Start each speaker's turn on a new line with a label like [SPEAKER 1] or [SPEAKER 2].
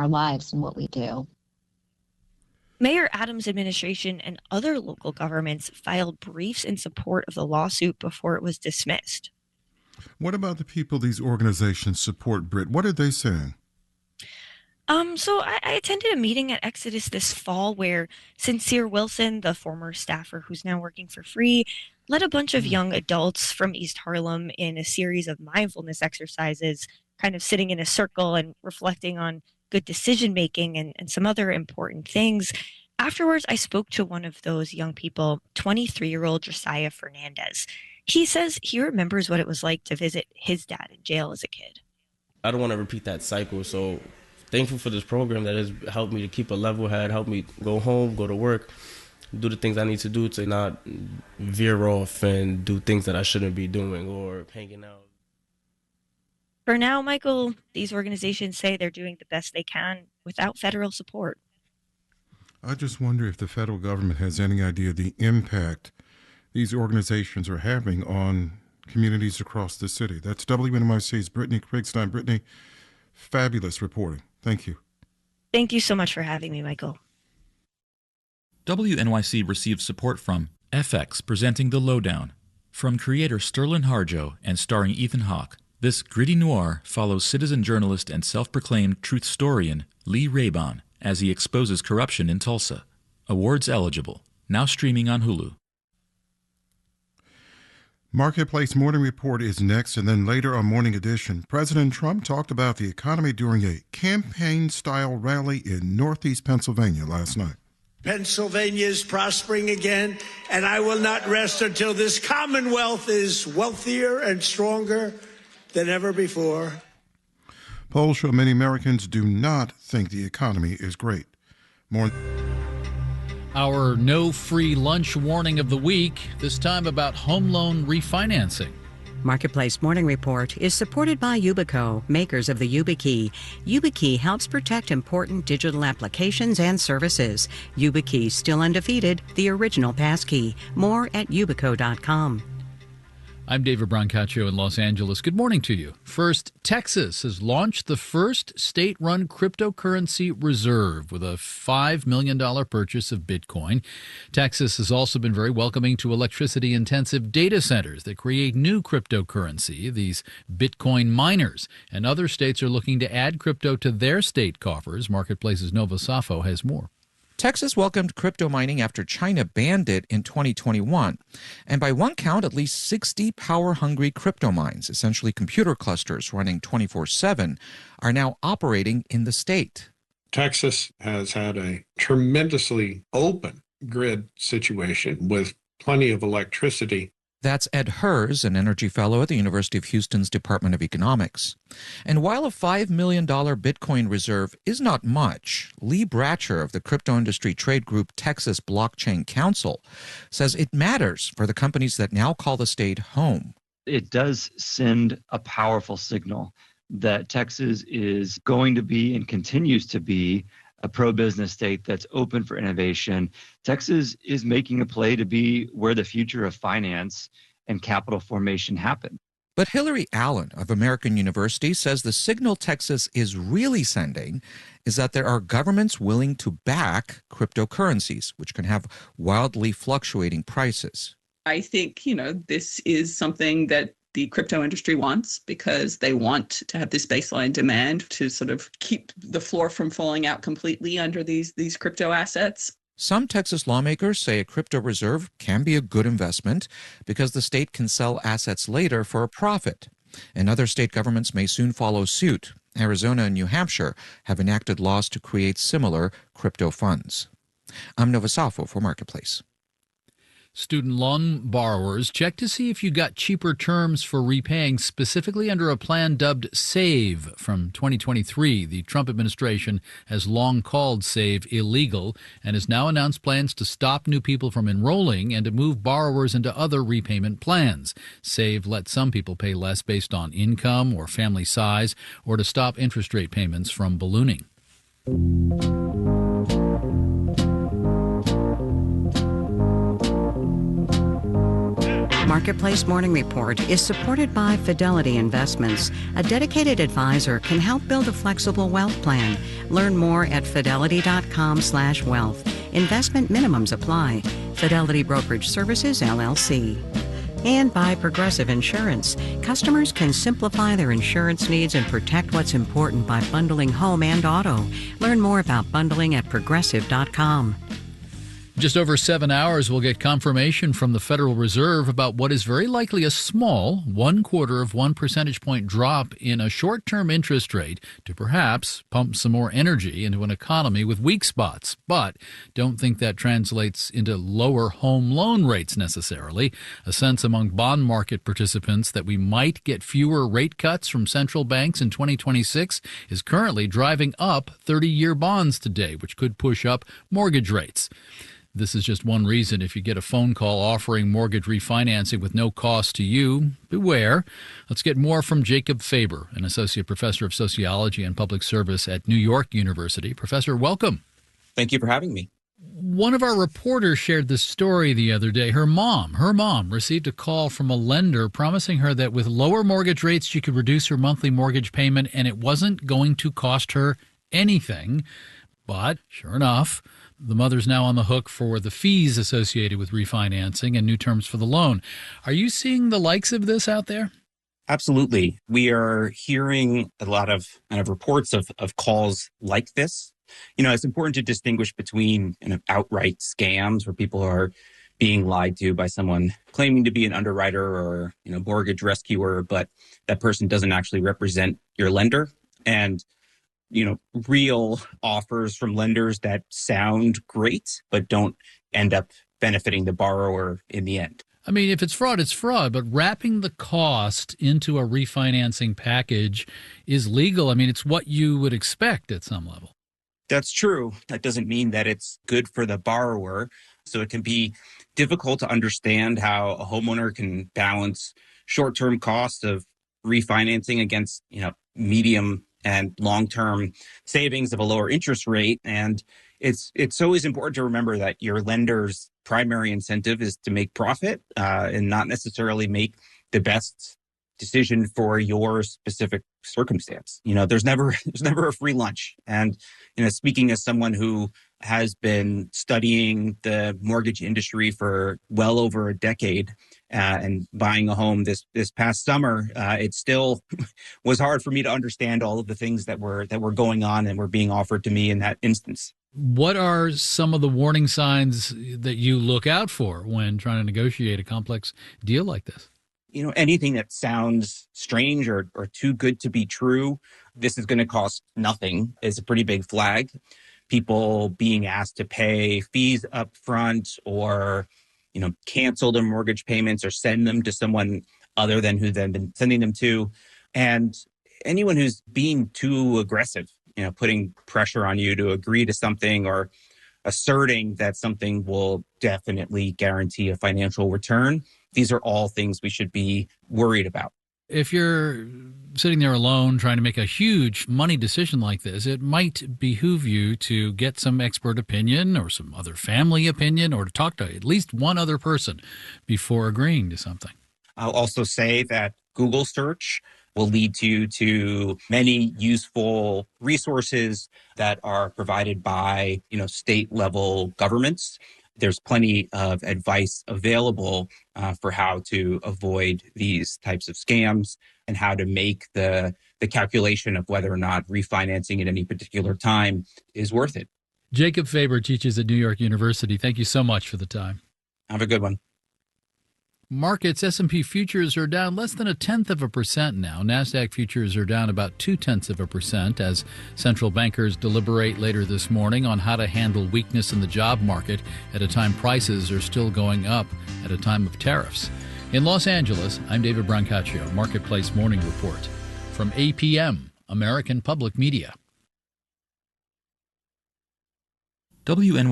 [SPEAKER 1] our lives and what we do.
[SPEAKER 2] Mayor Adams' administration and other local governments filed briefs in support of the lawsuit before it was dismissed.
[SPEAKER 3] What about the people these organizations support, Britt? What are they saying?
[SPEAKER 2] So I attended a meeting at Exodus this fall where Sincere Wilson, the former staffer who's now working for free, led a bunch of young adults from East Harlem in a series of mindfulness exercises, kind of sitting in a circle and reflecting on good decision making and some other important things. Afterwards, I spoke to one of those young people, 23-year-old Josiah Fernandez. He says he remembers what it was like to visit his dad in jail as a kid.
[SPEAKER 4] I don't want to repeat that cycle, so thankful for this program that has helped me to keep a level head, help me go home, go to work, do the things I need to do to not veer off and do things that I shouldn't be doing or hanging out.
[SPEAKER 2] For now, Michael, these organizations say they're doing the best they can without federal support.
[SPEAKER 3] I just wonder if the federal government has any idea the impact these organizations are having on communities across the city. That's WNYC's Brittany Kriegstein. Brittany, fabulous reporting. Thank you.
[SPEAKER 2] Thank you so much for having me, Michael.
[SPEAKER 5] WNYC receives support from FX, presenting The Lowdown. From creator Sterling Harjo and starring Ethan Hawke, this gritty noir follows citizen journalist and self-proclaimed truth historian Lee Raybon as he exposes corruption in Tulsa. Awards eligible. Now streaming on Hulu.
[SPEAKER 3] Marketplace Morning Report is next, and then later on Morning Edition, President Trump talked about the economy during a campaign-style rally in Northeast Pennsylvania last night.
[SPEAKER 6] Pennsylvania is prospering again, and I will not rest until this Commonwealth is wealthier and stronger than ever before.
[SPEAKER 3] Polls show many Americans do not think the economy is great. More.
[SPEAKER 7] Our no free lunch warning of the week, this time about home loan refinancing.
[SPEAKER 8] Marketplace Morning Report is supported by Yubico, makers of the YubiKey. YubiKey helps protect important digital applications and services. YubiKey, still undefeated, the original passkey. More at yubico.com.
[SPEAKER 7] I'm David Brancaccio in Los Angeles. Good morning to you. First, Texas has launched the first state-run cryptocurrency reserve with a $5 million purchase of Bitcoin. Texas has also been very welcoming to electricity-intensive data centers that create new cryptocurrency, these Bitcoin miners. And other states are looking to add crypto to their state coffers. Marketplace's Nova Safo has more.
[SPEAKER 9] Texas welcomed crypto mining after China banned it in 2021. And by one count, at least 60 power-hungry crypto mines, essentially computer clusters running 24/7, are now operating in the state.
[SPEAKER 10] Texas has had a tremendously open grid situation with plenty of electricity.
[SPEAKER 9] That's Ed Hers, an energy fellow at the University of Houston's Department of Economics. And while a $5 million Bitcoin reserve is not much, Lee Bratcher of the crypto industry trade group Texas Blockchain Council says it matters for the companies that now call the state home.
[SPEAKER 11] It does send a powerful signal that Texas is going to be and continues to be a pro-business state that's open for innovation. Texas is making a play to be where the future of finance and capital formation happen.
[SPEAKER 9] But Hillary Allen of American University says the signal Texas is really sending is that there are governments willing to back cryptocurrencies, which can have wildly fluctuating prices.
[SPEAKER 12] I think, this is something that the crypto industry wants because they want to have this baseline demand to sort of keep the floor from falling out completely under these crypto assets.
[SPEAKER 9] Some Texas lawmakers say a crypto reserve can be a good investment because the state can sell assets later for a profit. And other state governments may soon follow suit. Arizona and New Hampshire have enacted laws to create similar crypto funds. I'm Nova Safo for Marketplace.
[SPEAKER 7] Student loan borrowers, check to see if you got cheaper terms for repaying, specifically under a plan dubbed SAVE from 2023. The Trump administration has long called SAVE illegal and has now announced plans to stop new people from enrolling and to move borrowers into other repayment plans. SAVE lets some people pay less based on income or family size, or to stop interest rate payments from ballooning.
[SPEAKER 8] Marketplace Morning Report is supported by Fidelity Investments. A dedicated advisor can help build a flexible wealth plan. Learn more at fidelity.com/wealth. Investment minimums apply. Fidelity Brokerage Services, LLC. And by Progressive Insurance. Customers can simplify their insurance needs and protect what's important by bundling home and auto. Learn more about bundling at progressive.com.
[SPEAKER 7] Just over 7 hours, we'll get confirmation from the Federal Reserve about what is very likely a small 1/4 of 1 percentage point drop in a short-term interest rate to perhaps pump some more energy into an economy with weak spots. But don't think that translates into lower home loan rates necessarily. A sense among bond market participants that we might get fewer rate cuts from central banks in 2026 is currently driving up 30-year bonds today, which could push up mortgage rates. This is just one reason. If you get a phone call offering mortgage refinancing with no cost to you, beware. Let's get more from Jacob Faber, an associate professor of sociology and public service at New York University. Professor, welcome.
[SPEAKER 1] Thank you for having me.
[SPEAKER 7] One of our reporters shared this story the other day. Her mom received a call from a lender promising her that with lower mortgage rates, she could reduce her monthly mortgage payment and it wasn't going to cost her anything. But sure enough, the mother's now on the hook for the fees associated with refinancing and new terms for the loan. Are you seeing the likes of this out there?
[SPEAKER 1] Absolutely. We are hearing a lot of kind of reports of calls like this. You know, it's important to distinguish between outright scams where people are being lied to by someone claiming to be an underwriter or, mortgage rescuer, but that person doesn't actually represent your lender. And real offers from lenders that sound great, but don't end up benefiting the borrower in the end.
[SPEAKER 7] I mean, if it's fraud, it's fraud, but wrapping the cost into a refinancing package is legal. I mean, it's what you would expect at some level.
[SPEAKER 1] That's true. That doesn't mean that it's good for the borrower. So it can be difficult to understand how a homeowner can balance short-term costs of refinancing against, medium and long-term savings of a lower interest rate. And it's always important to remember that your lender's primary incentive is to make profit and not necessarily make the best decision for your specific circumstance. There's never a free lunch. And, speaking as someone who has been studying the mortgage industry for well over a decade and buying a home this past summer, it still was hard for me to understand all of the things that were going on and were being offered to me in that instance.
[SPEAKER 7] What are some of the warning signs that you look out for when trying to negotiate a complex deal like this?
[SPEAKER 1] Anything that sounds strange or too good to be true, this is going to cost nothing, is a pretty big flag. People being asked to pay fees up front or, cancel their mortgage payments or send them to someone other than who they've been sending them to. And anyone who's being too aggressive, putting pressure on you to agree to something or asserting that something will definitely guarantee a financial return. These are all things we should be worried about.
[SPEAKER 7] If you're sitting there alone trying to make a huge money decision like this, it might behoove you to get some expert opinion or some other family opinion or to talk to at least one other person before agreeing to something.
[SPEAKER 1] I'll also say that Google search will lead you to many useful resources that are provided by, state level governments. There's plenty of advice available for how to avoid these types of scams and how to make the calculation of whether or not refinancing at any particular time is worth it.
[SPEAKER 7] Jacob Faber teaches at New York University. Thank you so much for the time.
[SPEAKER 1] Have a good one.
[SPEAKER 7] Markets, S&P futures are down less than 0.1% now. NASDAQ futures are down about 0.2% as central bankers deliberate later this morning on how to handle weakness in the job market at a time prices are still going up at a time of tariffs. In Los Angeles, I'm David Brancaccio, Marketplace Morning Report from APM, American Public Media.
[SPEAKER 5] WNYC